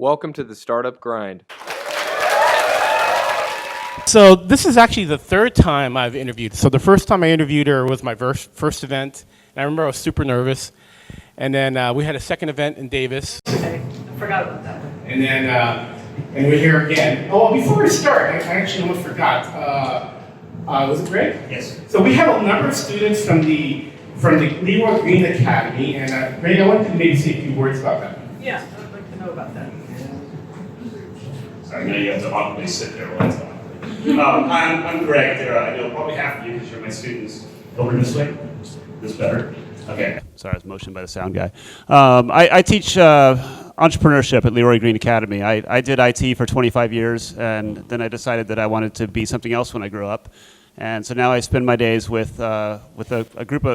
Welcome to the Startup Grind. So this is actually the third time I've interviewed. So the first time I interviewed her was my first event, and I remember I was super nervous. And then we had a second event in Davis. Okay, I forgot about that one. And then and we're here again. Oh, before we start, I actually almost forgot. Was it Greg? Yes. So we have a number of students from the Leroy Green Academy, and Greg, I wanted to maybe say a few words about that. Yeah, I'd like to know about that. Sorry, now you have to awkwardly sit there while I talk. I'm Greg. I know probably half of you because you're my students. Over this way? This better? Okay. Sorry, I was motioned by the sound guy. I teach entrepreneurship at Leroy Green Academy. I did IT for 25 years, and then I decided that I wanted to be something else when I grew up. And so now I spend my days with a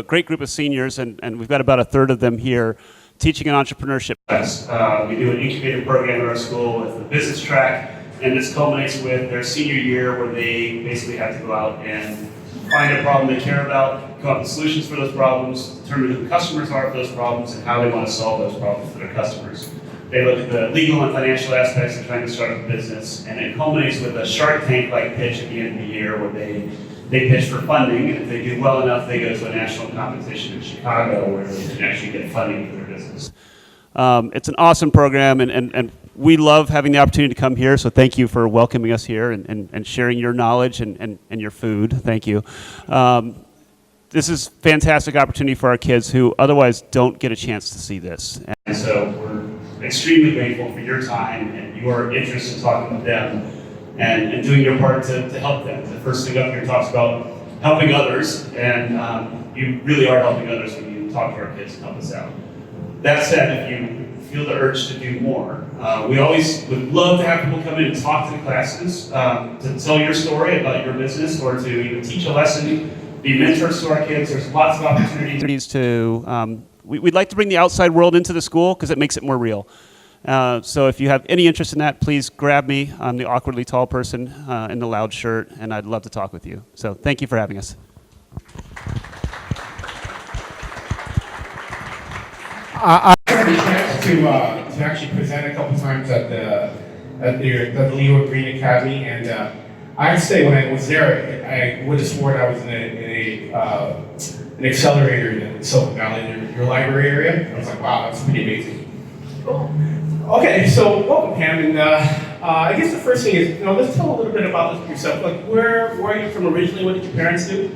great group of seniors, and we've got about a third of them here teaching an entrepreneurship class. We do an incubator program at our school with the business track, and this culminates with their senior year where they basically have to go out and find a problem they care about, come up with solutions for those problems, determine who the customers are for those problems, and how they want to solve those problems for their customers. They look at the legal and financial aspects of trying to start a business, and it culminates with a Shark Tank-like pitch at the end of the year where they pitch for funding, and if they do well enough, they go to a national competition in Chicago where they can actually get funding for their business. It's an awesome program, and we love having the opportunity to come here, so thank you for welcoming us here and sharing your knowledge and your food. Thank you. This is a fantastic opportunity for our kids who otherwise don't get a chance to see this. And so we're extremely grateful for your time and your interest in talking with them and doing your part to help them. The first thing up here talks about helping others, and you really are helping others when you talk to our kids and help us out. That said, if you feel the urge to do more, we always would love to have people come in and talk to the classes, to tell your story about your business, or to even teach a lesson, be mentors to our kids. There's lots of opportunities to, we'd like to bring the outside world into the school because it makes it more real. So if you have any interest in that, please grab me. I'm the awkwardly tall person in the loud shirt, and I'd love to talk with you. So thank you for having us. I had a chance to actually present a couple times at the Leroy Green Academy, and I'd say when I was there, I would have sworn I was in an accelerator in Silicon Valley, in your library area. I was like, wow, that's pretty amazing. Cool. Okay, so welcome, Pam, and I guess the first thing is, let's tell a little bit about yourself. Like, where are you from originally? What did your parents do?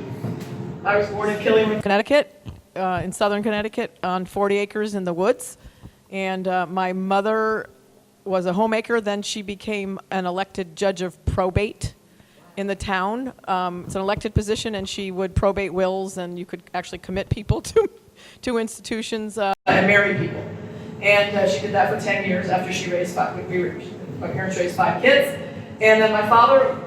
I was born in Killeen, Connecticut, in southern Connecticut, on 40 acres in the woods. And my mother was a homemaker. Then she became an elected judge of probate in the town. It's an elected position, and she would probate wills, and you could actually commit people to institutions and marry people. And she did that for 10 years after she raised my parents raised 5 kids. And then my father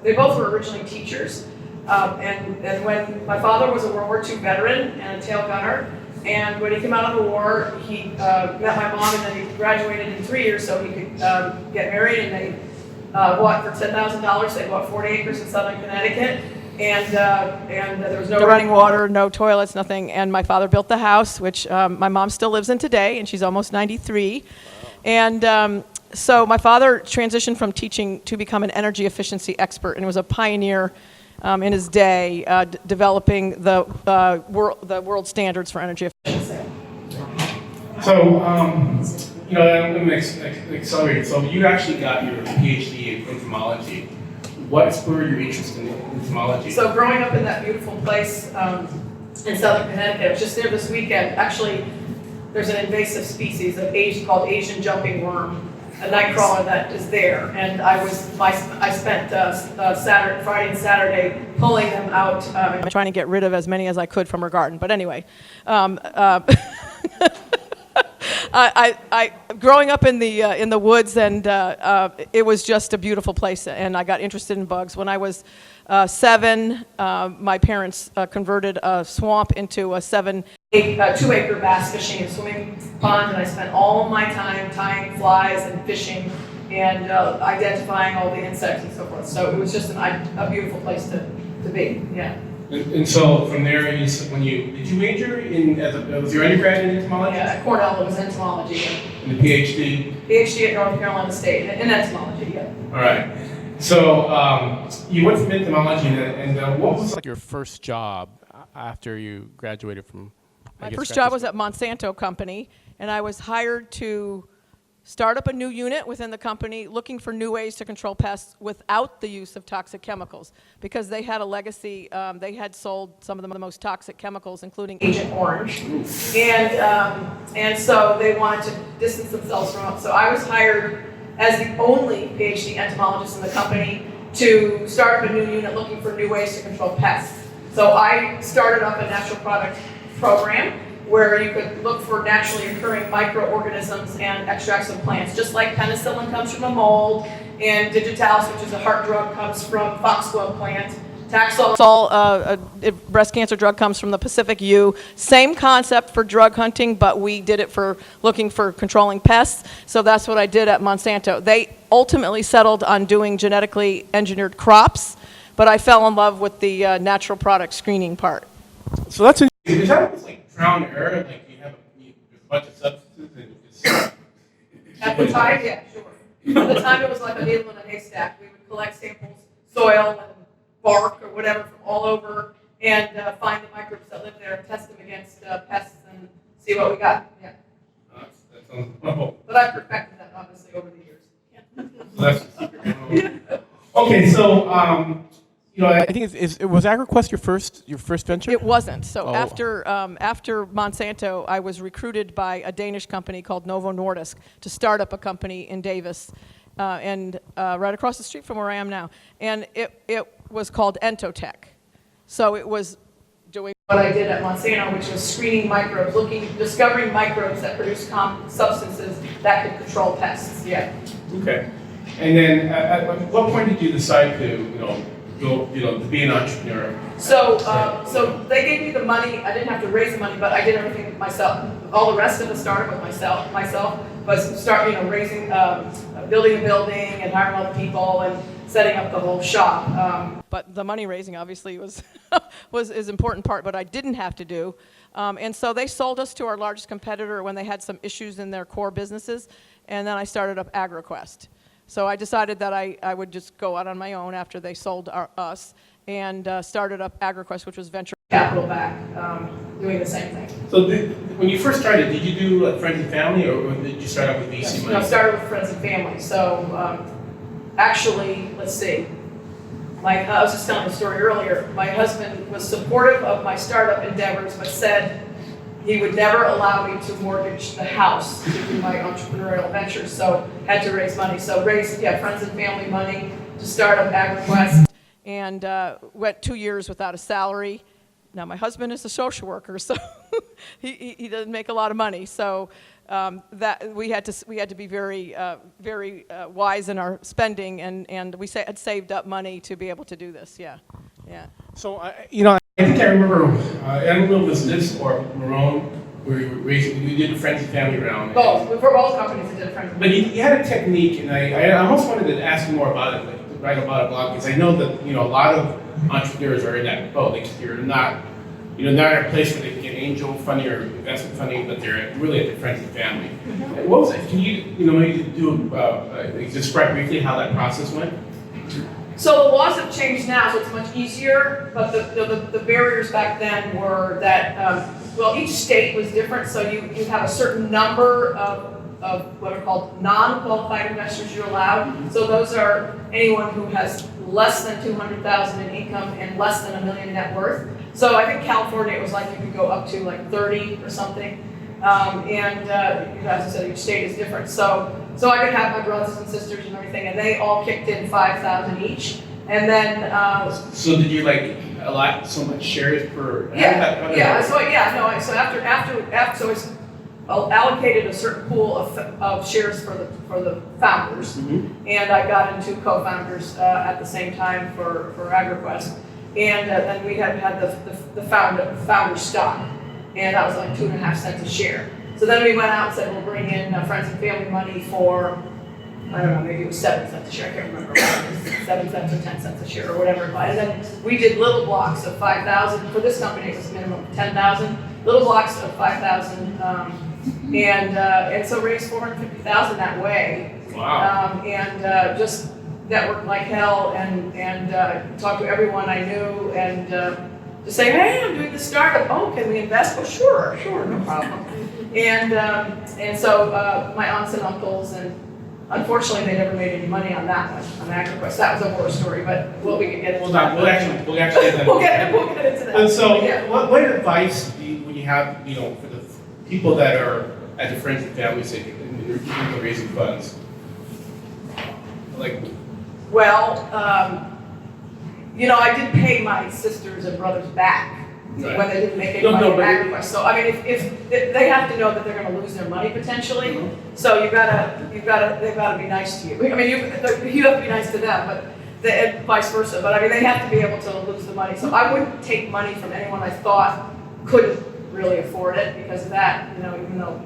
they both were originally teachers. And when my father was a World War II veteran and a tail gunner, and when he came out of the war, he met my mom, and then he graduated in 3 years so he could get married, and they bought for $10,000, they bought 40 acres in southern Connecticut. And there was no running water, no toilets, nothing. And my father built the house, which my mom still lives in today, and she's almost 93. And so my father transitioned from teaching to become an energy efficiency expert, and was a pioneer in his day, developing the world standards for energy efficiency. So, I'm going to accelerate. So you actually got your PhD in entomology. What spurred your interest in entomology? So growing up in that beautiful place in southern Connecticut, I was just there this weekend. Actually, there's an invasive species called Asian jumping worm, a night crawler that is there. And I spent Friday and Saturday pulling them out, trying to get rid of as many as I could from her garden. But anyway, I growing up in the woods, and it was just a beautiful place, and I got interested in bugs. When I was 7, my parents converted a swamp into a 2-acre bass fishing and swimming pond, and I spent all my time tying flies and fishing and identifying all the insects and so forth. So it was just a beautiful place to be. Yeah. And so from there, did you major was your undergrad in entomology? Yeah, at Cornell, it was entomology. And the PhD? PhD at North Carolina State in entomology, yeah. All right. So you went from entomology, and what was like your first job after you graduated from? My first job was at Monsanto Company, and I was hired to start up a new unit within the company looking for new ways to control pests without the use of toxic chemicals, because they had a legacy. They had sold some of the most toxic chemicals, including Agent Orange, and so they wanted to distance themselves from it. So I was hired as the only PhD entomologist in the company to start up a new unit looking for new ways to control pests. So I started up a natural product program where you could look for naturally occurring microorganisms and extracts of plants, just like penicillin comes from a mold, and digitalis, which is a heart drug, comes from foxglove plant. Taxol, a breast cancer drug, comes from the Pacific yew. Same concept for drug hunting, but we did it for looking for controlling pests. So that's what I did at Monsanto. They ultimately settled on doing genetically engineered crops, but I fell in love with the natural product screening part. So that's interesting. Is that almost like trial and error? Like there's a bunch of substances and it's At the time, yeah, sure. At the time, it was like a needle in a haystack. We would collect samples, soil and bark or whatever from all over, and find the microbes that live there and test them against pests and see what we got. Yeah. that sounds wonderful. But I perfected that, obviously, over the years. So that's the okay, so I think it was AgriQuest your first venture? It wasn't. So Oh. after Monsanto, I was recruited by a Danish company called Novo Nordisk to start up a company in Davis, and right across the street from where I am now. And it was called Entotech. So it was doing what I did at Monsanto, which was screening microbes, discovering microbes that produce substances that could control pests. Yeah. okay. And then at what point did you decide to to be an entrepreneur? So they gave me the money. I didn't have to raise the money, but I did everything myself. All the rest of the startup with myself was raising, building a building and hiring all the people and setting up the whole shop. But the money raising obviously was is important part, but I didn't have to do. And so they sold us to our largest competitor when they had some issues in their core businesses, and then I started up AgriQuest. So I decided that I would just go out on my own after they sold us and started up AgriQuest, which was venture capital back, doing the same thing. So when you first started, did you do like friends and family, or did you start out with VC money? No, started with friends and family. So actually, let's see. I was just telling the story earlier. My husband was supportive of my startup endeavors, but said he would never allow me to mortgage the house to do my entrepreneurial ventures, so had to raise money. So raised friends and family money to start up AgriQuest, and went 2 years without a salary. Now my husband is a social worker, so he doesn't make a lot of money. So that we had to be very wise in our spending, and we had saved up money to be able to do this. Yeah. So I think I remember, I don't know if it was this or Marrone, where you did a friends and family round. Both. For both companies, we did a friends and family. But you had a technique, and I almost wanted to ask you more about it, like to write about a blog, because I know that a lot of entrepreneurs are in that boat. Like you're not at a place where they can get angel funding or investment funding, but they're really at their friends and family. Mm-hmm. What was it? Can you maybe describe briefly how that process went? So the laws have changed now, so it's much easier, but the barriers back then were that, each state was different, so you have a certain number of what are called non-qualified investors you're allowed. So those are anyone who has less than $200,000 in income and less than $1 million net worth. So I think California, it was like you could go up to like 30 or something. As I said, each state is different. So I could have my brothers and sisters and everything, and they all kicked in $5,000 each. And then so did you allot so much shares per? So after it's allocated a certain pool of shares for the founders, and I got into co-founders at the same time for AgriQuest, and then we had the founder stock, and that was like 2.5 cents a share. So then we went out and said we'll bring in friends and family money for I don't know, maybe it was 7 cents a share, I can't remember, 7 cents or 10 cents a share or whatever. And then we did little blocks of 5,000. For this company, it was a minimum of 10,000. Little blocks of 5,000, and so raised 450,000 that way. Wow. Just networked like hell and talked to everyone I knew and just say, hey, I'm doing this startup. Oh, can we invest? Oh, sure, no problem. And so my aunts and uncles, and unfortunately they never made any money on that one, on AgriQuest. That was a horror story, but we can get into that. We'll actually get we'll get into that. And so, Yeah. what advice would you have, for the people that are at the friends and family sake and raising funds? Like, Well, I did pay my sisters and brothers back Right. when they didn't make any No, money but on AgriQuest. So I mean, if they have to know that they're going to lose their money potentially, so they've got to be nice to you. I mean, you have to be nice to them, but and vice versa. But I mean, they have to be able to lose the money. So I wouldn't take money from anyone I thought couldn't really afford it because of that. Even though,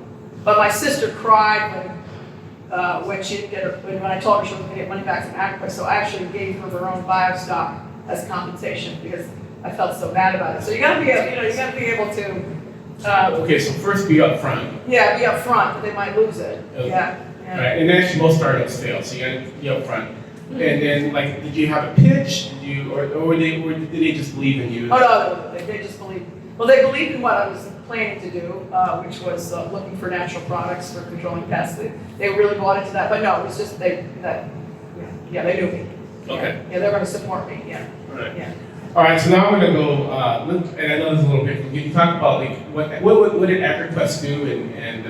but my sister cried when she didn't get her, when I told her she was going to get money back from AgriQuest. So I actually gave her Marrone Bio stock as compensation because I felt so bad about it. So you got to be, you got to be able to. okay, so first be upfront. Yeah, be upfront, but they might lose it. Okay. Yeah. Right, and actually most startups fail, so you got to be upfront. And then, did you have a pitch? Did you, or did they just believe in you? Oh no, they just believed. Well, they believed in what I was planning to do, which was looking for natural products for controlling pests. They really bought into that, but no, it was just they knew me. Okay. Yeah, they're going to support me. Yeah. All right. Yeah. All right, so now I'm going to go, and I know this is a little bit, can you talk about what did AgriQuest do, and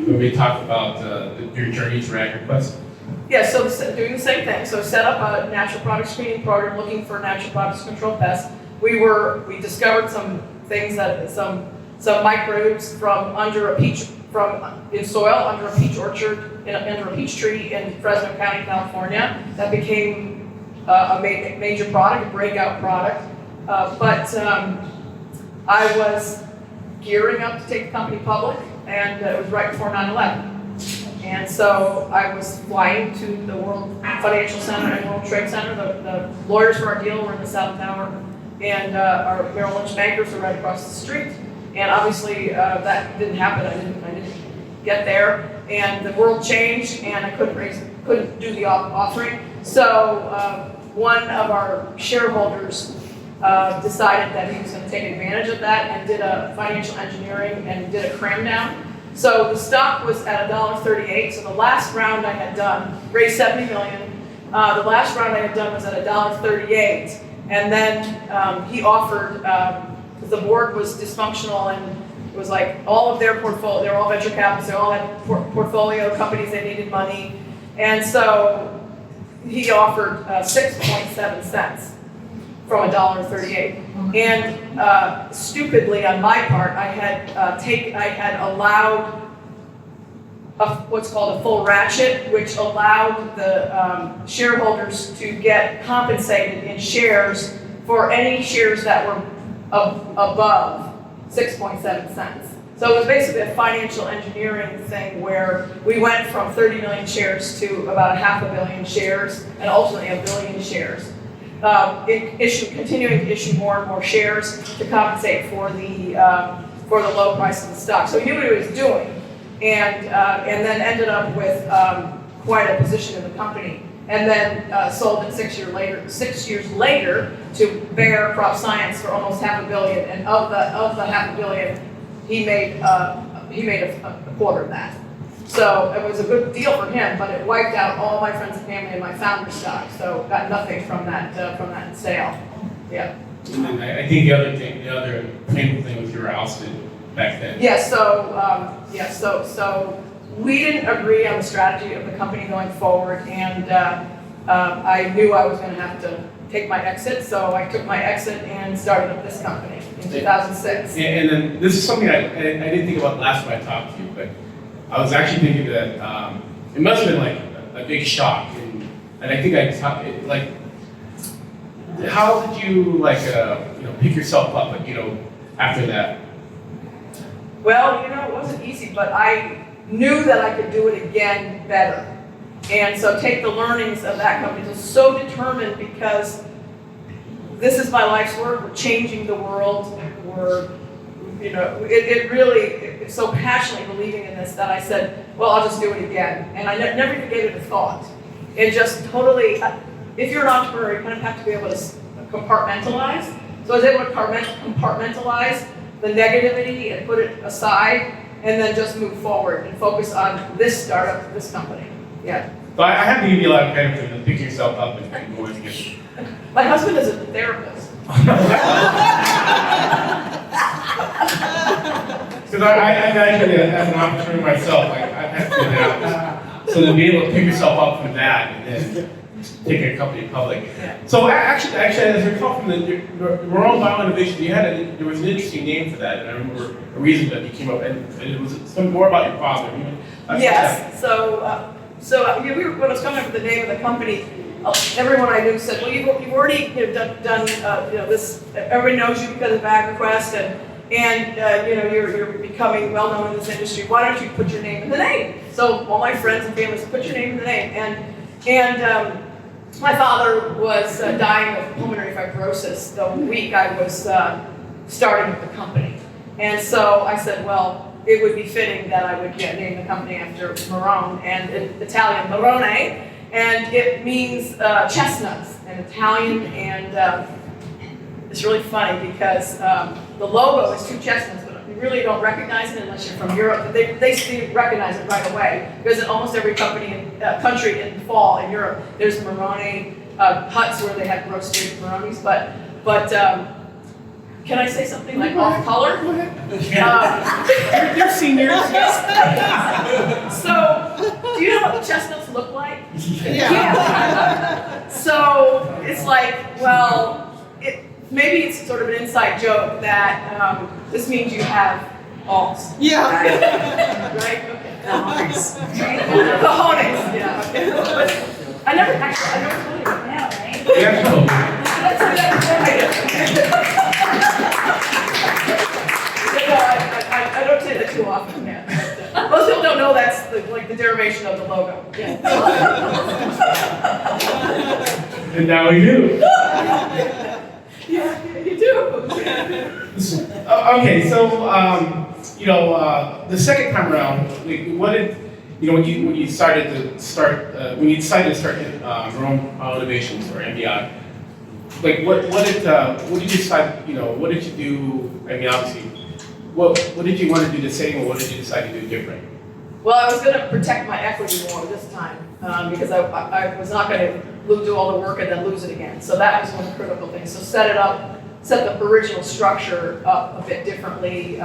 when we talk about your journey through AgriQuest? Yeah, so doing the same thing. So set up a natural product screening program looking for natural products to control pests. We discovered some things that some microbes from under a peach in soil under a peach orchard under a peach tree in Fresno County, California. That became a major product, a breakout product. But I was gearing up to take the company public, and it was right before 9/11. And so I was flying to the World Financial Center and World Trade Center. The lawyers for our deal were in the South Tower, and our Merrill Lynch bankers were right across the street. And obviously that didn't happen. I didn't get there, and the world changed, and I couldn't do the offering. So one of our shareholders decided that he was going to take advantage of that and did a financial engineering and did a cram down. So the stock was at $1.38. So the last round I had done, raised $70 million. The last round I had done was at $1.38. And then he offered, because the board was dysfunctional and it was like all of their portfolio, they were all venture capitalists, they all had portfolio companies, they needed money. And so he offered 6.7 cents from $1.38. And stupidly on my part, I had allowed what's called a full ratchet, which allowed the shareholders to get compensated in shares for any shares that were above 6.7 cents. So it was basically a financial engineering thing where we went from 30 million shares to about 500 million shares and ultimately 1 billion shares. Continuing to issue more and more shares to compensate for the low price of the stock. So he knew what he was doing, and then ended up with quite a position in the company, and then sold it 6 years later to Bayer Crop Science for almost $500 million, and of the $500 million, he made a quarter of that. So it was a good deal for him, but it wiped out all my friends and family and my founder stock. So got nothing from that sale. Yeah. And then I think the other painful thing was you were ousted back then. Yeah. So we didn't agree on the strategy of the company going forward, and I knew I was going to have to take my exit. So I took my exit and started up this company in 2006. And then this is something I didn't think about last time I talked to you, but I was actually thinking that it must have been like a big shock, and I think how did you pick yourself up, after that? Well, it wasn't easy, but I knew that I could do it again better. And so take the learnings of that company. So, so determined because this is my life's work. We're changing the world. We're, you know, it really, so passionately believing in this that I said, well, I'll just do it again. And I never even gave it a thought. It just totally, if you're an entrepreneur, you kind of have to be able to compartmentalize. So I was able to compartmentalize the negativity and put it aside and then just move forward and focus on this startup, this company. Yeah. So I have to give you a lot of credit for picking yourself up and going to get. My husband is a therapist. Because I actually, as an entrepreneur myself, I had to do that. So to be able to pick yourself up from that and then take a company public. Yeah. So actually, as I recall from the Marrone Bio Innovations, there was an interesting name for that, and I remember a reason that you came up, and it was something more about your father. Yes. So when I was coming up with the name of the company, everyone I knew said, "Well, you've already done this. Everybody knows you because of AgriQuest, and you're becoming well known in this industry. Why don't you put your name in the name?" So all my friends and family said, "Put your name in the name." And my father was dying of pulmonary fibrosis the week I was starting the company, and so I said, well, it would be fitting that I would name the company after Marrone, and in Italian Marrone, and it means chestnuts in Italian, and it's really funny because the logo is two chestnuts, but you really don't recognize it unless you're from Europe. They recognize it right away because in almost every country in the fall in Europe, there's Marrone huts where they have roasted Marrones, but can I say something like off color? Go ahead. They're seniors. So, do you know what the chestnuts look like? Yeah. So it's like, well, maybe it's sort of an inside joke that this means you have alls. Yeah. Right? Okay. Cojones. Yeah. Okay. But I never told you that now, right? Yeah. I don't say that too often. Yeah. Most people don't know that's the derivation of the logo. Yeah. And now we do. Yeah, you do. Okay, so the second time around, what did when you decided to start Marrone Bio Innovations or MBI? Like what did you decide? What did you do? I mean, obviously, what did you want to do the same, or what did you decide to do different? Well, I was going to protect my equity more this time because I was not going to do all the work and then lose it again. So that was one of the critical things. So set the original structure up a bit differently,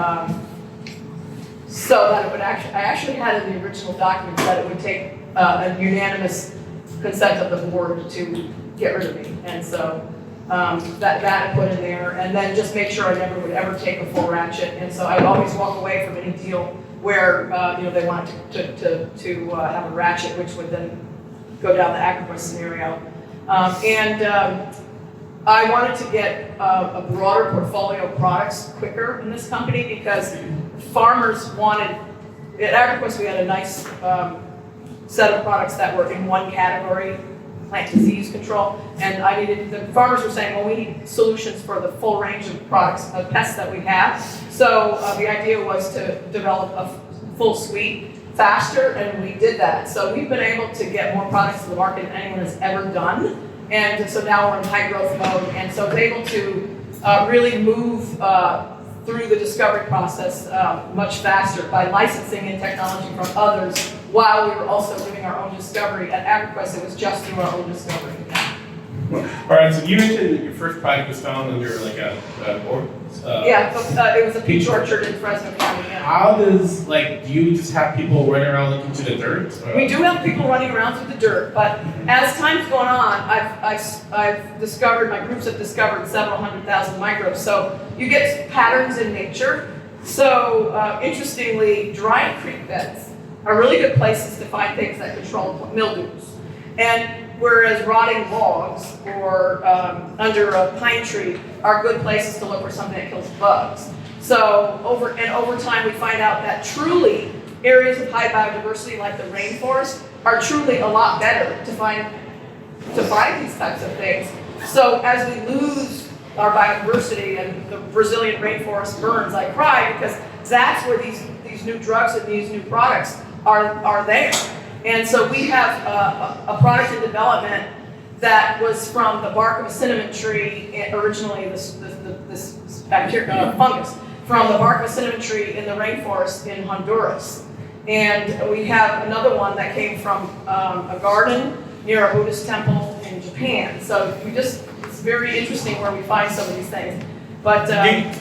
so that it would I actually had in the original document that it would take a unanimous consent of the board to get rid of me, and so that I put in there, and then just make sure I never would ever take a full ratchet, and so I would always walk away from any deal where they wanted to have a ratchet, which would then go down the AgriQuest scenario, and I wanted to get a broader portfolio of products quicker in this company because farmers wanted, at AgriQuest we had a nice set of products that were in one category, plant disease control, and the farmers were saying, well, we need solutions for the full range of products, of pests that we have. So the idea was to develop a full suite faster, and we did that. So we've been able to get more products to the market than anyone has ever done. And so now we're in high growth mode, and so we're able to really move through the discovery process much faster by licensing in technology from others while we were also doing our own discovery. At AgriQuest, it was just through our own discovery. All right, so you mentioned that your first project was found under like it was a peach orchard in Fresno County. Yeah. How does do you just have people running around looking through the dirt? Or? We do have people running around through the dirt, but as time's gone on, I've discovered, my groups have discovered several 100,000 microbes. So you get patterns in nature. So interestingly, dry creek beds are really good places to find things that control mildews. And whereas rotting logs or under a pine tree are good places to look for something that kills bugs. So over time we find out that truly areas of high biodiversity like the rainforest are truly a lot better to find these types of things. So as we lose our biodiversity and the Brazilian rainforest burns, I cry, because that's where these new drugs and these new products are there. And so we have a product in development that was from the bark of a cinnamon tree, originally this bacteria, fungus, from the bark of a cinnamon tree in the rainforest in Honduras. And we have another one that came from a garden near a Buddhist temple in Japan. So it's very interesting where we find some of these things. But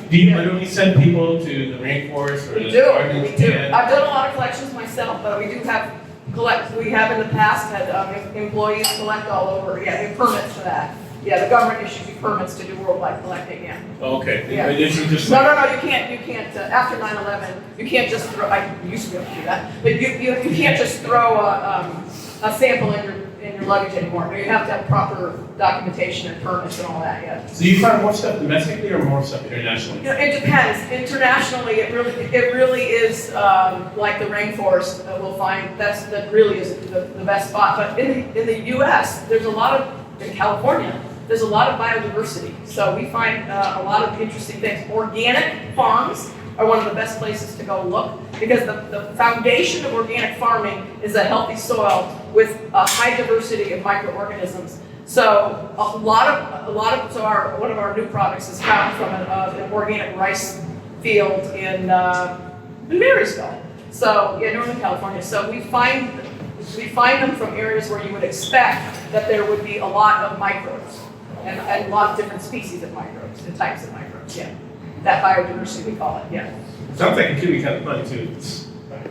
do you literally send people to the rainforest or we the do. gardens? We do. And- I've done a lot of collections myself, but we do have We have in the past had employees collect all over. Yeah, we have permits for that. Yeah, the government issues you permits to do worldwide collecting. Yeah. Okay. Yeah. This is just No, you can't. After 9/11, you can't just throw. I used to be able to do that, but you can't just throw a sample in your luggage anymore. You have to have proper documentation and permits and all that. Yeah. So you find more stuff domestically or more stuff internationally? You know, it depends. Internationally, it really is like the rainforest. We'll find that really is the best spot. But in the U.S., there's a lot of in California. There's a lot of biodiversity, so we find a lot of interesting things. Organic farms are one of the best places to go look, because the foundation of organic farming is a healthy soil with a high diversity of microorganisms. So one of our new products is found from an organic rice field in Marysville. So yeah, Northern California. So we find them from areas where you would expect that there would be a lot of microbes and a lot of different species of microbes and types of microbes. Yeah, that biodiversity we call it. Yeah. Sounds like it could be kind of fun too.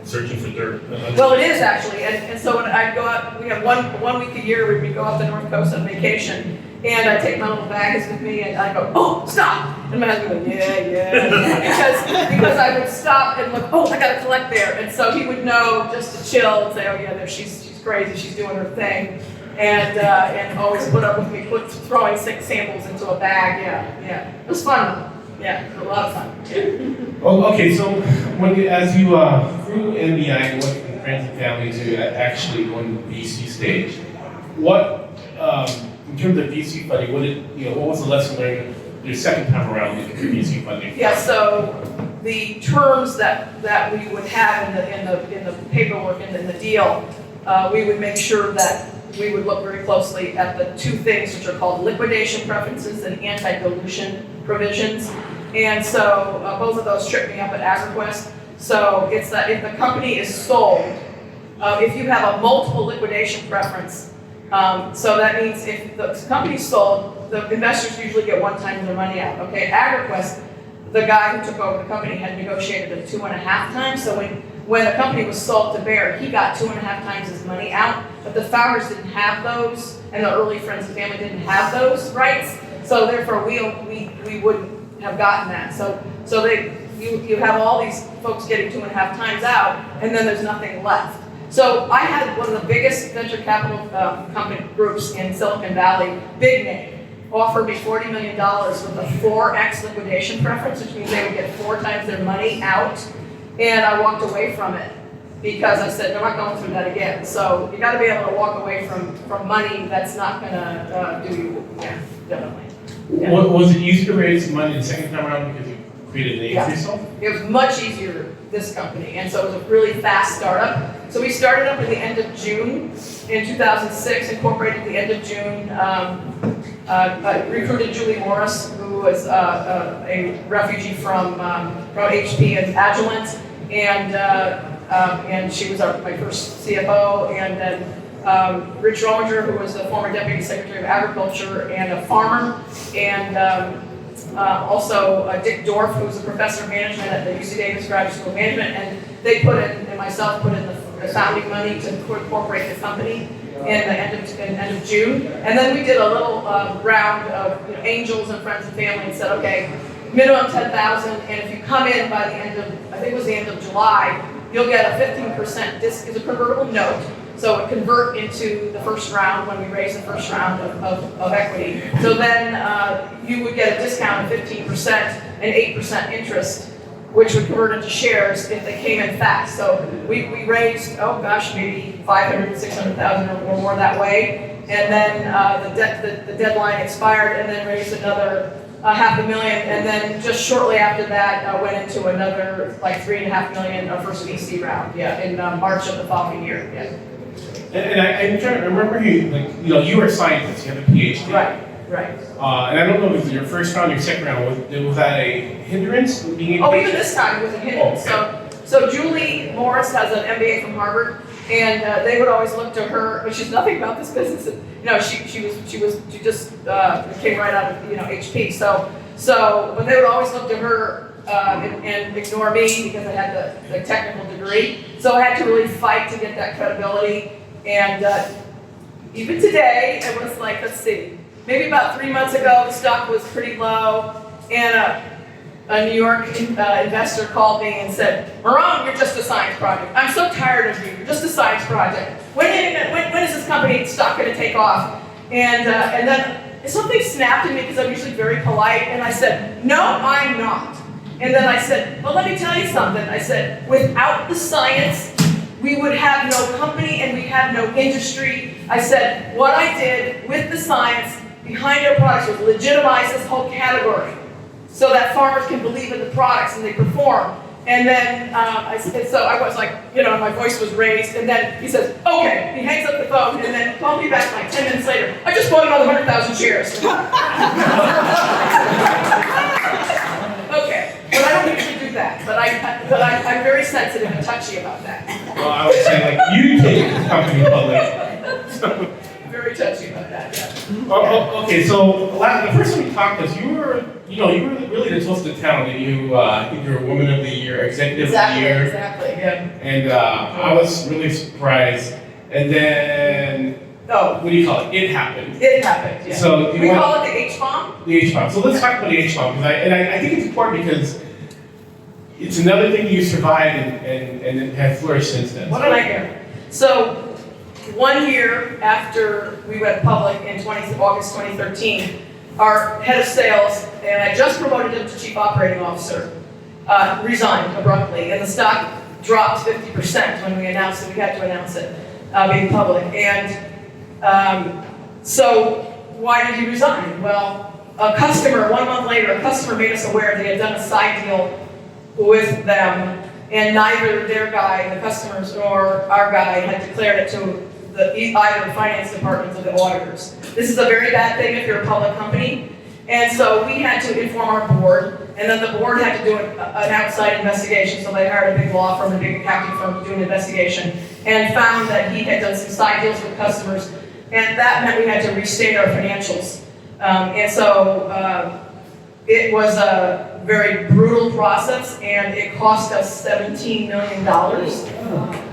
Searching for dirt. Well, it is actually, and so when I go out, we have one week a year where we go up the North Coast on vacation, and I take my little bags with me, and I go, oh, stop, and my husband goes, yeah, because I would stop and look, oh, I got to collect there, and so he would know just to chill and say, oh yeah, there she's crazy, she's doing her thing, and always put up with me, throwing 6 samples into a bag. Yeah, it was fun though. Yeah, it was a lot of fun. Yeah. Oh, okay, so as you through MBII, went from friends and family to actually going to the VC stage, what in terms of VC funding, what was the lesson learned your second time around looking for VC funding? Yeah, so the terms that we would have in the paperwork and in the deal, we would make sure that we would look very closely at the 2 things which are called liquidation preferences and anti-dilution provisions. And so both of those tripped me up at AgriQuest. So it's that if the company is sold, if you have a multiple liquidation preference, so that means if the company's sold, the investors usually get one time their money out. Okay, AgriQuest, the guy who took over the company had negotiated at 2.5 times. So when the company was sold to Bayer, he got 2.5 times his money out, but the founders didn't have those, and the early friends and family didn't have those rights. So therefore, we wouldn't have gotten that. So you have all these folks getting 2.5 times out, and then there's nothing left. So I had one of the biggest venture capital company groups in Silicon Valley, big name, offer me $40 million with a 4x liquidation preference, which means they would get 4 times their money out. And I walked away from it because I said, no, I'm not going through that again. So you got to be able to walk away from money that's not going to do you. Yeah, definitely. Yeah. Was it easier to raise money the second time around because you created a name for yourself? It was much easier, this company, and so it was a really fast startup. So we started up at the end of June in 2006, incorporated at the end of June, recruited Julie Morris, who was a refugee from HP and Agilent, and she was my first CFO, and then Rich Rominger, who was the former Deputy Secretary of Agriculture and a farmer, and also Dick Dorff, who was a professor of management at the UC Davis Graduate School of Management, and they and myself put in the founding money to incorporate the company in the end of June. And then we did a little round of angels and friends and family and said, okay, minimum 10,000, and if you come in by the end of, I think it was the end of July, you'll get a 15% disc. It's a convertible note, so it convert into the first round when we raise the first round of equity. So then you would get a discount of 15% and 8% interest which would convert into shares if they came in fast. So we raised, oh gosh, maybe 500, 600,000 or more that way. And then the deadline expired, and then raised another $500,000, and then just shortly after that went into another like $3.5 million first VC round, in March of the following year, And I'm trying to remember you were a scientist, you have a PhD. Right. And I don't know if it was your first round or your second round. Was that a hindrance? Being Oh, even this time it was a hindrance. Oh, okay. So Julie Morris has an MBA from Harvard, and they would always look to her, but she's nothing about this business. She just came right out of HP. So but they would always look to her and ignore me because I had the technical degree. So I had to really fight to get that credibility. And even today, it was like, let's see, maybe about 3 months ago, the stock was pretty low, and a New York investor called me and said, Marrone, you're just a science project. I'm so tired of you. You're just a science project. When is this company stock going to take off? And then something snapped in me because I'm usually very polite, and I said, no, I'm not. And then I said, well, let me tell you something. I said, without the science, we would have no company and we'd have no industry. I said, what I did with the science behind our products was legitimize this whole category so that farmers can believe in the products and they perform. And then I was like, my voice was raised, and then he says, okay. He hangs up the phone and then called me back like 10 minutes later. I just bought another 100,000 shares. Okay, but I don't usually do that. But I'm very sensitive and touchy about that. Well, I would say you take the company public. Very touchy about that. Oh, okay, so the first time we talked was you were really the toast of town. That I think you were Woman of the Year, Executive of the Year. Exactly, yeah. And I was really surprised. And then, what do you call it? It happened. It happened, yeah. So we call it the H-bomb? The H-bomb. So let's talk about the H-bomb. I think it's important because it's another thing you survived and have flourished since then. What did I hear? So 1 year after we went public in August 2013, our head of sales, and I just promoted him to chief operating officer, resigned abruptly, and the stock dropped 50% when we announced it. We had to announce it being public. And so why did he resign? Well, 1 month later, a customer made us aware they had done a side deal with them, and neither their guy, the customers, nor our guy had declared it to either the finance departments or the auditors. This is a very bad thing if you're a public company. And so we had to inform our board, and then the board had to do an outside investigation. So they hired a big law firm, a big accounting firm to do an investigation, and found that he had done some side deals with customers, and that meant we had to restate our financials. It was a very brutal process, and it cost us $17 million.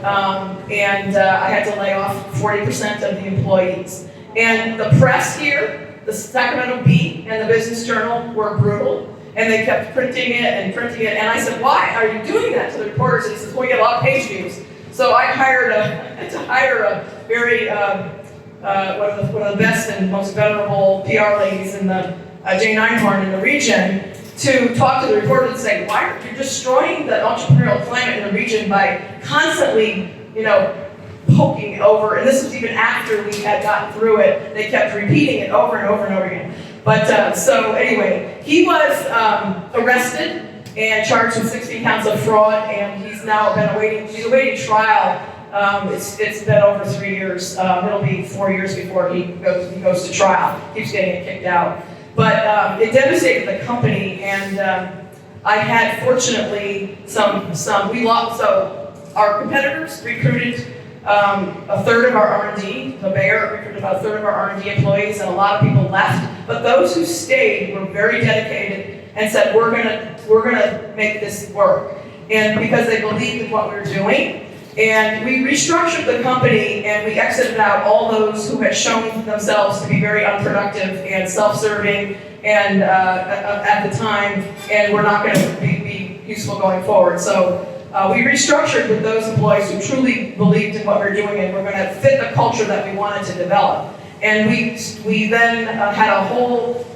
I had to lay off 40% of the employees. And the press here, the Sacramento Bee and the Business Journal were brutal, and they kept printing it. And I said, why are you doing that to the reporters? And he says, well, we get a lot of page views. So I had to hire a very, one of the best and most venerable PR ladies in the Jane Einhorn in the region, to talk to the reporters and say, why are you destroying the entrepreneurial climate in the region by constantly, poking over, and this was even after we had gotten through it. They kept repeating it over and over and over again. But so anyway, he was arrested and charged with 16 counts of fraud, and he's now he's awaiting trial. It's been over 3 years. It'll be 4 years before he goes to trial. Keeps getting it kicked out. But it devastated the company, and I had, fortunately, we lost, so our competitors recruited a third of our R&D. The Bayer recruited about a third of our R&D employees, and a lot of people left. But those who stayed were very dedicated and said, we're gonna make this work. And because they believed in what we were doing. And we restructured the company, and we exited out all those who had shown themselves to be very unproductive and self-serving and at the time, and were not going to be useful going forward. So we restructured with those employees who truly believed in what we were doing and were going to fit the culture that we wanted to develop. And we then had a whole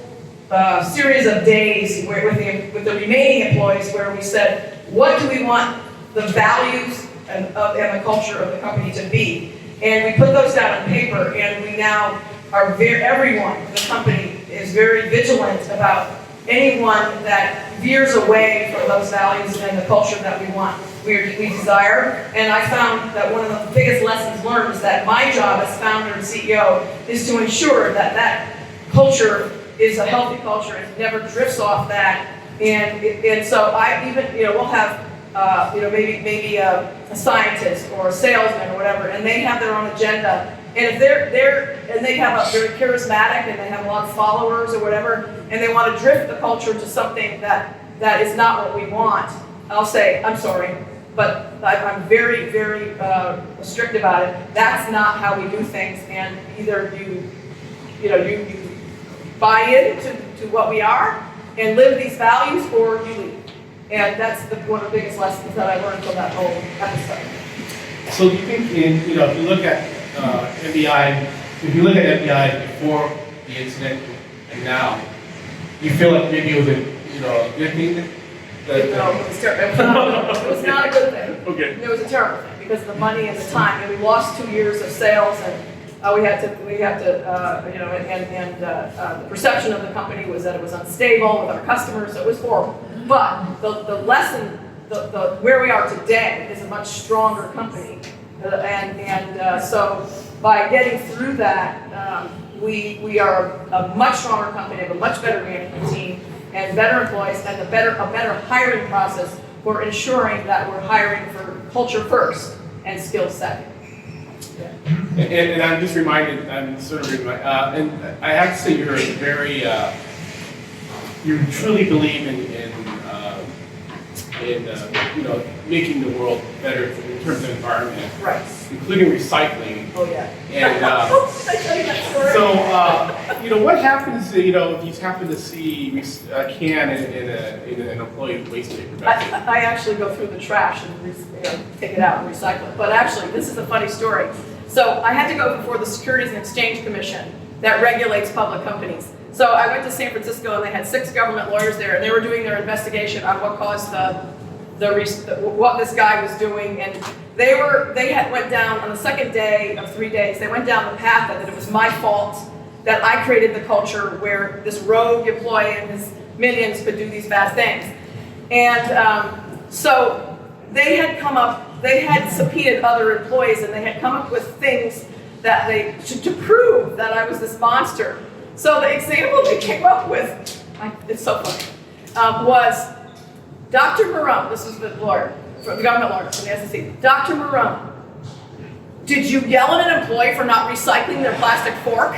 series of days with the remaining employees where we said, what do we want the values and the culture of the company to be? And we put those down on paper, and we now are everyone in the company is very vigilant about anyone that veers away from those values and the culture that we desire. And I found that one of the biggest lessons learned is that my job as founder and CEO is to ensure that that culture is a healthy culture and never drifts off that. And so I even, we'll have, maybe a scientist or a salesman or whatever, and they have their own agenda. And if they're very charismatic and they have a lot of followers or whatever, and they want to drift the culture to something that is not what we want, I'll say, I'm sorry, but I'm very, very strict about it. That's not how we do things, and either you buy into what we are and live these values, or you leave. And that's one of the biggest lessons that I learned from that whole episode. So do you think if you look at MBII, before the incident and now, you feel like maybe it was a good thing? No, it was terrible. It was not a good thing. Okay. It was a terrible thing because of the money and the time, and we lost 2 years of sales, and we had to, the perception of the company was that it was unstable with our customers. So it was horrible. But the lesson, where we are today is a much stronger company, so by getting through that, we are a much stronger company, have a much better management team, and better employees, and a better hiring process for ensuring that we're hiring for culture first and skill second. Yeah. And I'm just reminded, and I have to say you're very, you truly believe in making the world better in terms of environment, Right. including recycling. Oh yeah. And Did I tell you that story? so, what happens, if you happen to see a can in an employee waste paper basket? I actually go through the trash and take it out and recycle it. But actually, this is a funny story. So I had to go before the Securities and Exchange Commission that regulates public companies. So I went to San Francisco, and they had 6 government lawyers there, and they were doing their investigation on what caused what this guy was doing. And they went down on the second day of 3 days. They went down the path that it was my fault that I created the culture where this rogue employee and his minions could do these bad things. And so they had subpoenaed other employees, and they had come up with things that to prove that I was this monster. So the example they came up with, it's so funny, was Dr. Marrone. This is the lawyer, the government lawyer from the SEC. Dr. Marrone, did you yell at an employee for not recycling their plastic fork?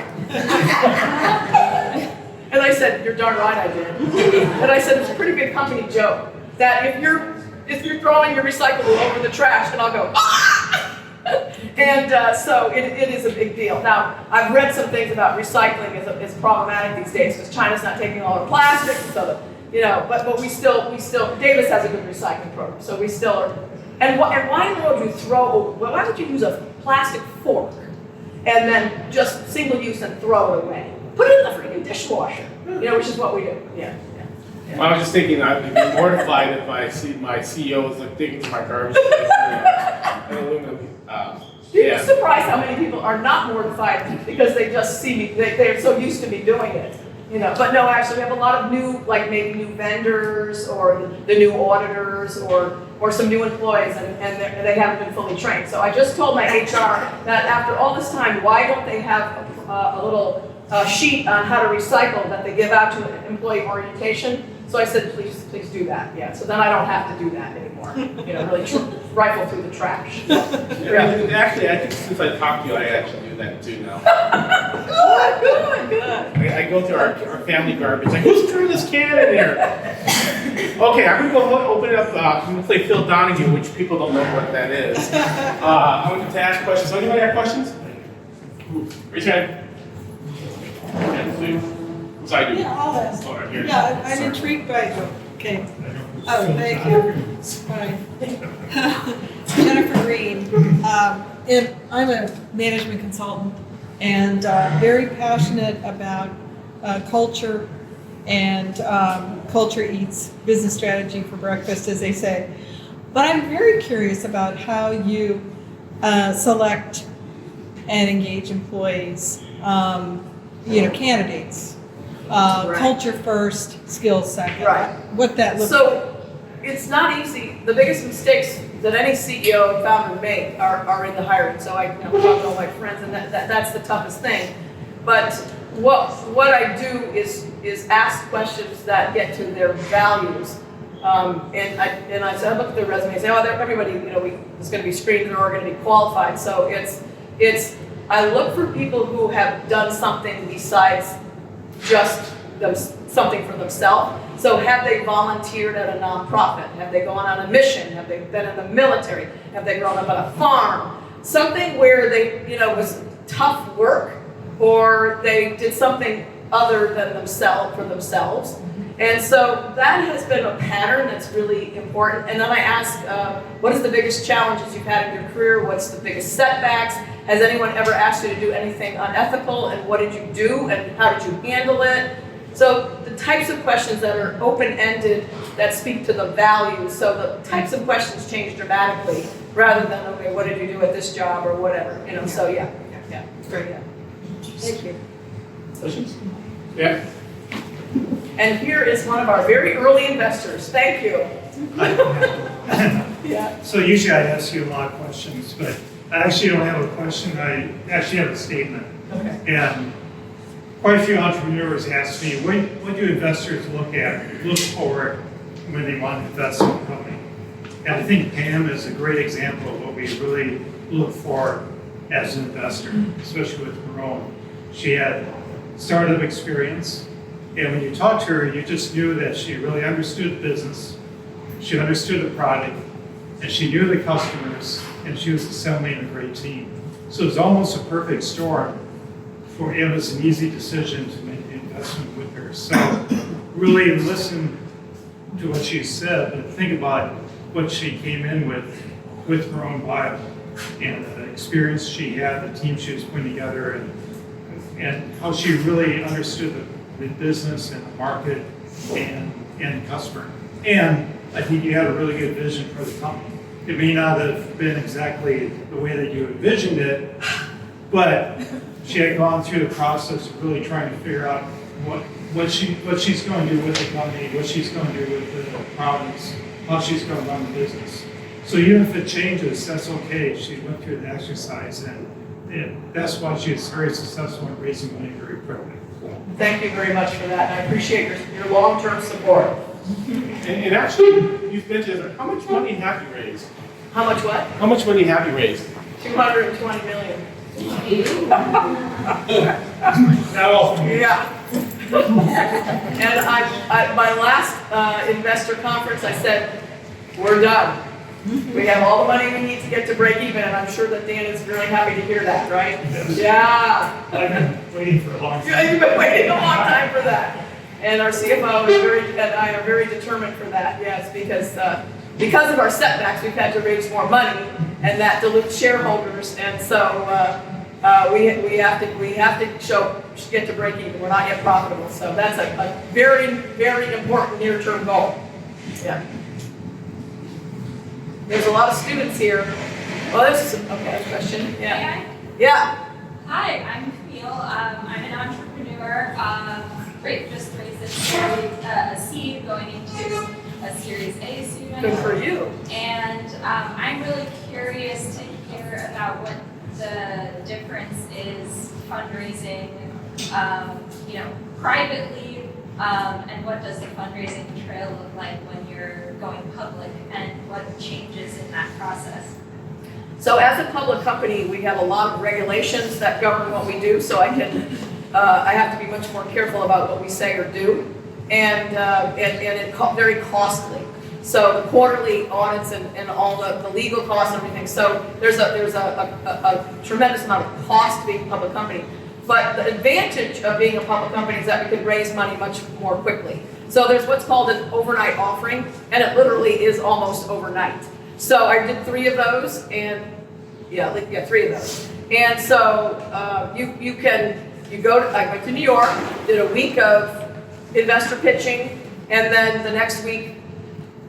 And I said, you're darn right I did. And I said, it's a pretty big company joke that if you're throwing your recyclable over the trash, and I'll go, ah! And so it is a big deal. Now, I've read some things about recycling is problematic these days because China's not taking all our plastic, so but we still Davis has a good recycling program, so we still are. And why in the world why would you use a plastic fork and then just single use and throw it away? Put it in the freaking dishwasher, which is what we do. Yeah. Well, I was just thinking I'd be mortified if I see my CEO is like digging through my garbage. Aluminum. You'd be surprised how many people are not mortified because they just see me. They're so used to me doing it, But no, actually, we have a lot of maybe new vendors or the new auditors or some new employees, and they haven't been fully trained. So I just told my HR that after all this time, why don't they have a little sheet on how to recycle that they give out to employee orientation? So I said, please do that. Yeah. So then I don't have to do that anymore. Really rifle through the trash. Yeah. Actually, I think since I talked to you, I actually do that too now. Good. I go through our family garbage. Like, who's threw this can in here? Okay, I'm gonna go open it up. I'm gonna play Phil Donahue, which people don't know what that is. I'm going to ask questions. So anybody have questions? Raise your hand. What's I do? Yeah, I'll ask. Oh, right here. Yeah, I'm intrigued by. Okay. Oh, thank you. Sorry. Jennifer Green. And I'm a management consultant and very passionate about culture and culture eats business strategy for breakfast, as they say. But I'm very curious about how you select and engage employees, candidates. Right. Culture first, skills second. Right. What that looks like. So it's not easy. The biggest mistakes that any CEO and founder make are in the hiring. So I talk to all my friends, and that's the toughest thing. But what I do is ask questions that get to their values. And I said, I look at their resume and say, everybody, is going to be screened or are going to be qualified. So I look for people who have done something besides just something for themselves. So have they volunteered at a nonprofit? Have they gone on a mission? Have they been in the military? Have they grown up on a farm? Something where they, was tough work, or they did something other than for themselves. And so that has been a pattern that's really important. And then I ask, what is the biggest challenges you've had in your career? What's the biggest setbacks? Has anyone ever asked you to do anything unethical? And what did you do? And how did you handle it? So the types of questions that are open-ended that speak to the values. So the types of questions change dramatically rather than, okay, what did you do at this job or whatever? So yeah. Great. Yeah. Thank you. Questions? Yeah. And here is one of our very early investors. Thank you. Yeah. So usually I ask you a lot of questions, but I actually don't have a question. I actually have a statement. Okay. And quite a few entrepreneurs ask me, what do investors look for when they want to invest in a company? And I think Pam is a great example of what we really look for as an investor, especially with Marrone. She had startup experience. And when you talked to her, you just knew that she really understood business, she understood the product, and she knew the customers, and she was assembling a great team. So it was almost a perfect storm. It was an easy decision to make the investment with her. So really listen to what she said, but think about what she came in with Marrone Bio, and the experience she had, the team she was putting together, and how she really understood the business and the market and the customer. And I think you had a really good vision for the company. It may not have been exactly the way that you envisioned it, but she had gone through the process of really trying to figure out what she's going to do with the company, what she's going to do with the problems, how she's going to run the business. So even if it changes, that's okay. She went through the exercise, and that's why she is very successful in raising money very quickly. Thank you very much for that, and I appreciate your long-term support. And actually, you've mentioned, how much money have you raised? How much what? How much money have you raised? 220 million. Not all from you. Yeah. And my last investor conference, I said, we're done. We have all the money we need to get to break even, and I'm sure that Dan is really happy to hear that, right? Yes. Yeah. I've been waiting for a long time. Yeah, you've been waiting a long time for that. And our CFO and I are very determined for that, yes, because of our setbacks, we've had to raise more money, and that dilutes shareholders, and so we have to get to break even. We're not yet profitable, so that's a very, very important near-term goal. Yeah. There's a lot of students here. Well, there's a question. Yeah. May I? Yeah. Hi, I'm Camille. I'm an entrepreneur. Just raised a seed going into a Series A student. Good for you. And I'm really curious to hear about what the difference is fundraising, privately, and what does the fundraising trail look like when you're going public, and what changes in that process? So as a public company, we have a lot of regulations that govern what we do, so I have to be much more careful about what we say or do, and it's very costly. So the quarterly audits and all the legal costs and everything. So there's a tremendous amount of cost to being a public company. But the advantage of being a public company is that we can raise money much more quickly. So there's what's called an overnight offering, and it literally is almost overnight. So I did 3 of those, and 3 of those. And so I went to New York, did a week of investor pitching, and then the next week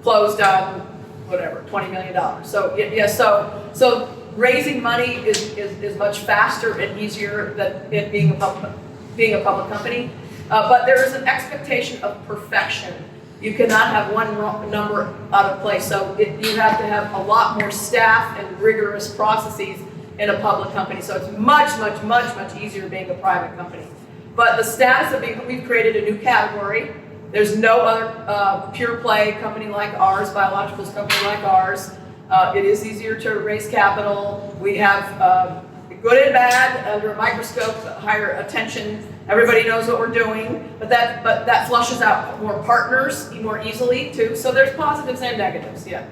closed on whatever, $20 million. So yeah, so raising money is much faster and easier than it being a public company. But there is an expectation of perfection. You cannot have one number out of place. So you have to have a lot more staff and rigorous processes in a public company. So it's much easier being a private company. But the status of being, we've created a new category. There's no other pure play company like ours, biologicals company like ours. It is easier to raise capital. We have good and bad under a microscope, higher attention. Everybody knows what we're doing, but that flushes out more partners more easily too. So there's positives and negatives. Yeah.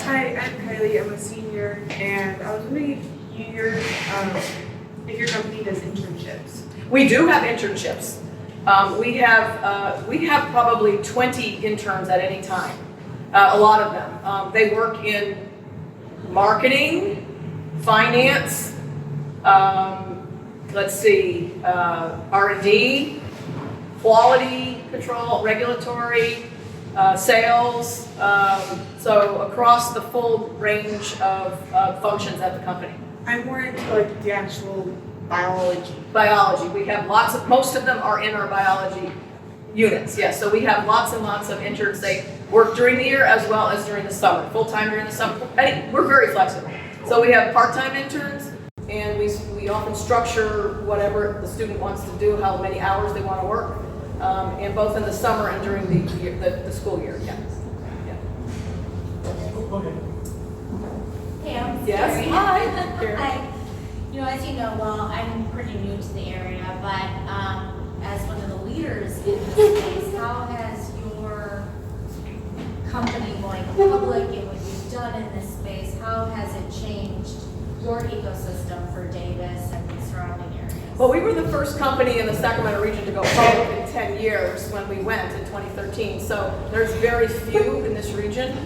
Hi, I'm Kylie. I'm a senior, and I was wondering if your company does internships. We do have internships. We have probably 20 interns at any time. A lot of them. They work in marketing, finance, R&D, quality control, regulatory, sales. So across the full range of functions at the company. I'm more into like the actual biology. Biology. We have most of them are in our biology units, yes. So we have lots and lots of interns. They work during the year as well as during the summer, full-time during the summer. We're very flexible. So we have part-time interns, and we often structure whatever the student wants to do, how many hours they want to work, and both in the summer and during the school year, yeah. Pam. Yes. Scary. Hi. Hi. You know, as you know, well, I'm pretty new to the area, but as one of the leaders in this space, how has your company going public and what you've done in this space, how has it changed your ecosystem for Davis and the surrounding areas? Well, we were the first company in the Sacramento region to go public in 10 years when we went in 2013. So there's very few in this region.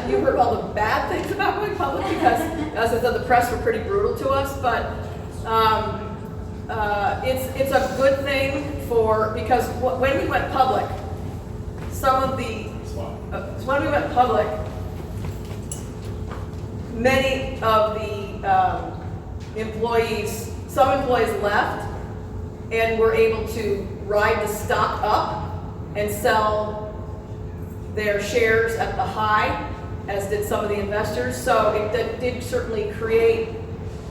You heard all the bad things about going public because, as I said, the press were pretty brutal to us. But it's a good thing because when we went public, many of the some employees left and were able to ride the stock up and sell their shares at the high, as did some of the investors. So it did certainly create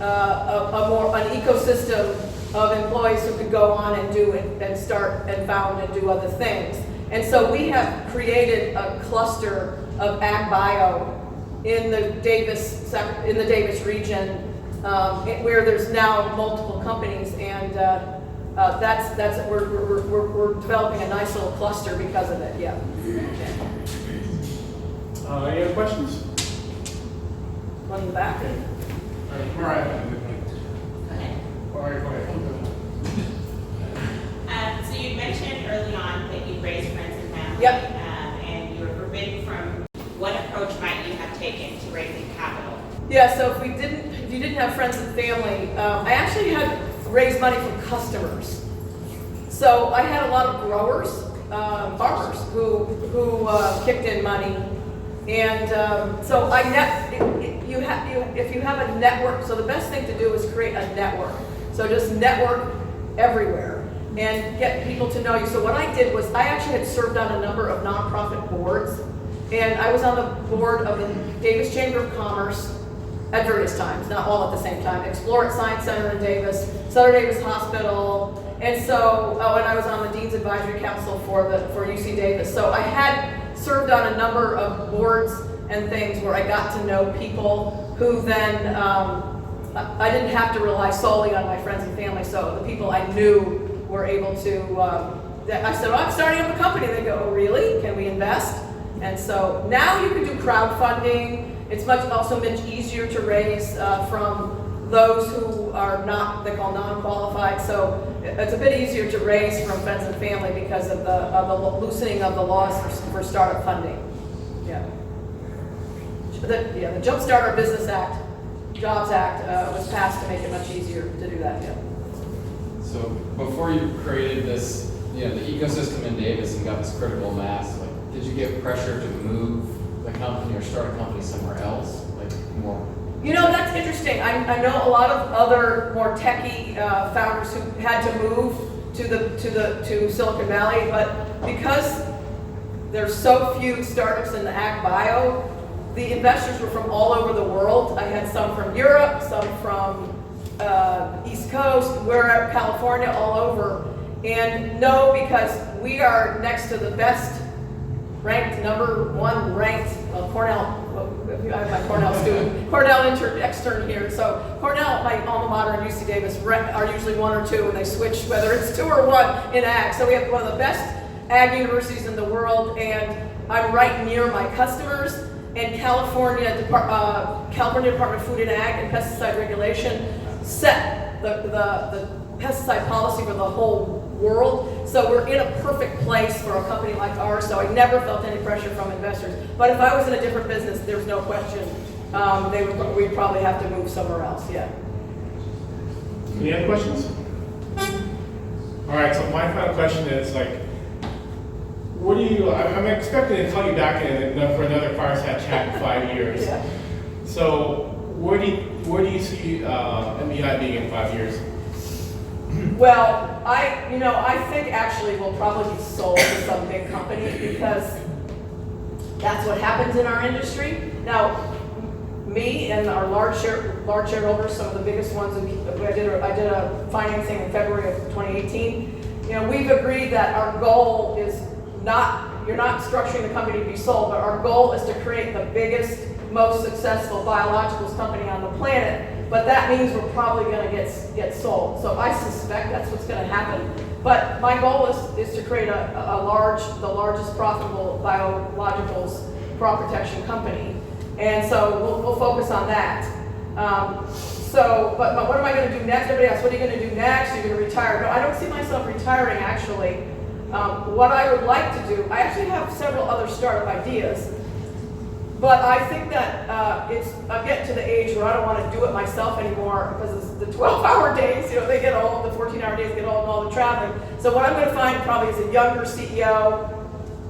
an ecosystem of employees who could go on and do it and start and found and do other things. And so we have created a cluster of ag bio in the Davis region, where there's now multiple companies, and we're developing a nice little cluster because of it. Yeah. Any other questions? One in the back. All right. All right, go ahead. So you mentioned early on that you raised friends and family, Yep. And you were forbidden from what approach might you have taken to raising capital? Yeah, so if you didn't have friends and family, I actually had raised money from customers. So I had a lot of growers, farmers who kicked in money, and so if you have a network, so the best thing to do is create a network. So just network everywhere and get people to know you. So what I did was I actually had served on a number of nonprofit boards, and I was on the board of the Davis Chamber of Commerce at various times, not all at the same time. Explore at Science Center in Davis, Sutter Davis Hospital, and so, and I was on the Dean's Advisory Council for UC Davis. So I had served on a number of boards and things where I got to know people who then, I didn't have to rely solely on my friends and family, so the people I knew were able to, I said, I'm starting up a company. They go, oh really? Can we invest? And so now you can do crowdfunding. It's also much easier to raise from those who are not, they call non-qualified. So it's a bit easier to raise from friends and family because of the loosening of the laws for startup funding. Yeah. The Jumpstart Our Business Act, Jobs Act was passed to make it much easier to do that. Yeah. So before you created this, the ecosystem in Davis and got this critical mass, like, did you get pressure to move the company or start a company somewhere else, like more? That's interesting. I know a lot of other more techie founders who had to move to Silicon Valley, but because there's so few startups in the ag bio, the investors were from all over the world. I had some from Europe, some from East Coast, wherever, California, all over. And no, because we are next to the best ranked, number one ranked, Cornell, I have my Cornell student, Cornell extern here. So Cornell, my alma mater, and UC Davis are usually 1 or 2, and they switch whether it's 2 or 1 in ag. So we have one of the best ag universities in the world, and I'm right near my customers. And California Department of Food and Ag and Pesticide Regulation set the pesticide policy for the whole world. So we're in a perfect place for a company like ours. So I never felt any pressure from investors. But if I was in a different business, there's no question we'd probably have to move somewhere else. Yeah. Any other questions? All right. So my final question is what do you? I'm expecting to call you back for another fireside chat in 5 years. Yeah. So where do you see MBII being in 5 years? Well, I think actually we'll probably be sold to some big company because that's what happens in our industry. Now, me and our large shareholders, some of the biggest ones, I did a financing in February of 2018. We've agreed that our goal is you're not structuring the company to be sold, but our goal is to create the biggest, most successful biologicals company on the planet. But that means we're probably going to get sold. So I suspect that's what's going to happen. But my goal is to create the largest profitable biologicals crop protection company. And so we'll focus on that. But what am I going to do next? Everybody asks, what are you going to do next? Are you going to retire? No, I don't see myself retiring, actually. What I would like to do, I actually have several other startup ideas. But I think that I'm getting to the age where I don't want to do it myself anymore because the 12-hour days, they get old, the 14-hour days get old, and all the traveling. So what I'm going to find probably is a younger CEO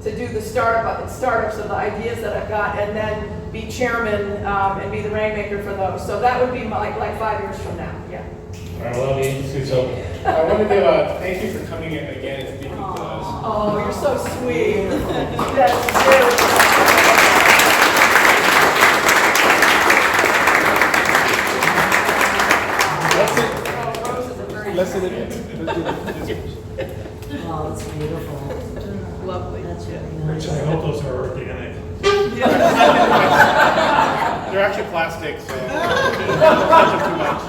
to do the startups of the ideas that I've got, and then be chairman and be the rainmaker for those. So that would be like 5 years from now. Yeah. All right, well, that'll be interesting. So I wanted to thank you for coming in again and speaking to us. Oh, you're so sweet. That's really. Listen again. Oh, that's beautiful. Lovely. That's really nice. Rich, I hope those are organic. They're actually plastic, so don't touch them too much.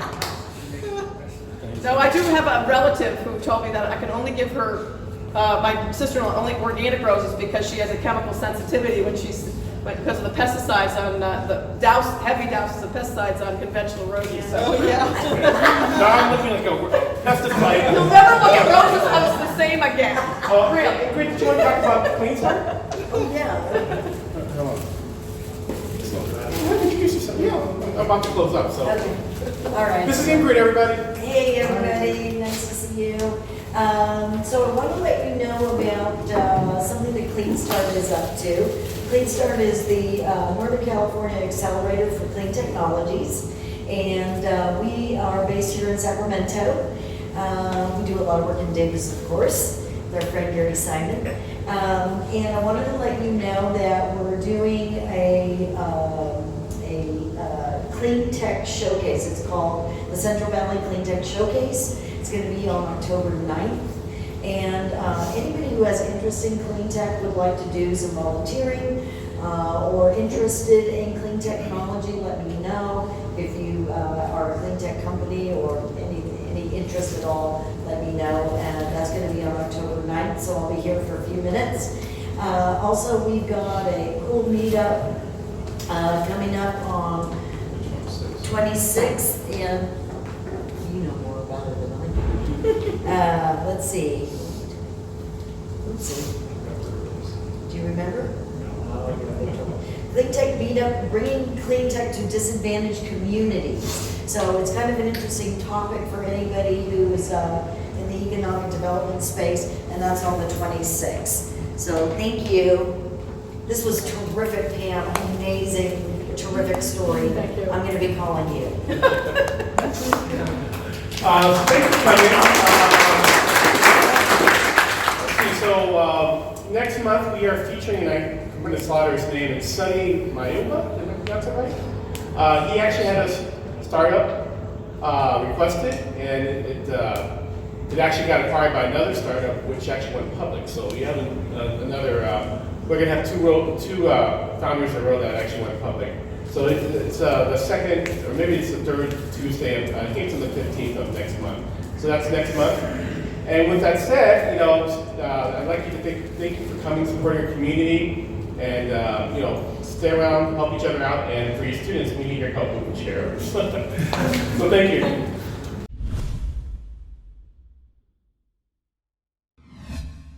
No, I do have a relative who told me that I can only give her, my sister-in-law, only organic roses because she has a chemical sensitivity because of the pesticides on heavy doses of pesticides on conventional roses. So yeah. Now I'm looking like a pesticide. You'll never look at roses as the same again. Really? Wait, did you want to talk about Clean Start? Oh, yeah. Come on. Introduce yourself. Yeah, I'm about to close up. So. Okay. All right. This is Ingrid, everybody. Hey, everybody. Nice to see you. So I want to let you know about something that Clean Start is up to. Clean Start is the Northern California Accelerator for Clean Technologies, and we are based here in Sacramento. We do a lot of work in Davis, of course, with our friend Gary Simon. And I wanted to let you know that we're doing a Clean Tech Showcase. It's called the Central Valley Clean Tech Showcase. It's going to be on October 9th. And anybody who has interest in clean tech would like to do some volunteering or interested in clean technology, let me know. If you are a clean tech company or any interest at all, let me know. And that's going to be on October 9th, so I'll be here for a few minutes. Also, we've got a cool meetup coming up on 26th, and you know more about it than I do. Let's see. Oopsie. Do you remember? Clean Tech Meetup, bringing clean tech to disadvantaged communities. So it's kind of an interesting topic for anybody who is in the economic development space, and that's on the 26th. So thank you. This was terrific, Pam. Amazing, terrific story. Thank you. I'm going to be calling you. Thank you for coming. Let's see, so next month we are featuring, I'm going to slaughter his name, it's Sunny Mayuba, did I pronounce it right? He actually had a startup requested, and it actually got acquired by another startup, which actually went public. So we have another, we're going to have two founders in a row that actually went public. So it's the second, or maybe it's the third Tuesday, I think it's on the 15th of next month. So that's next month. And with that said, I'd like you to thank you for coming, supporting your community, and stay around, help each other out, and for your students, we need your help with the chair. So thank you.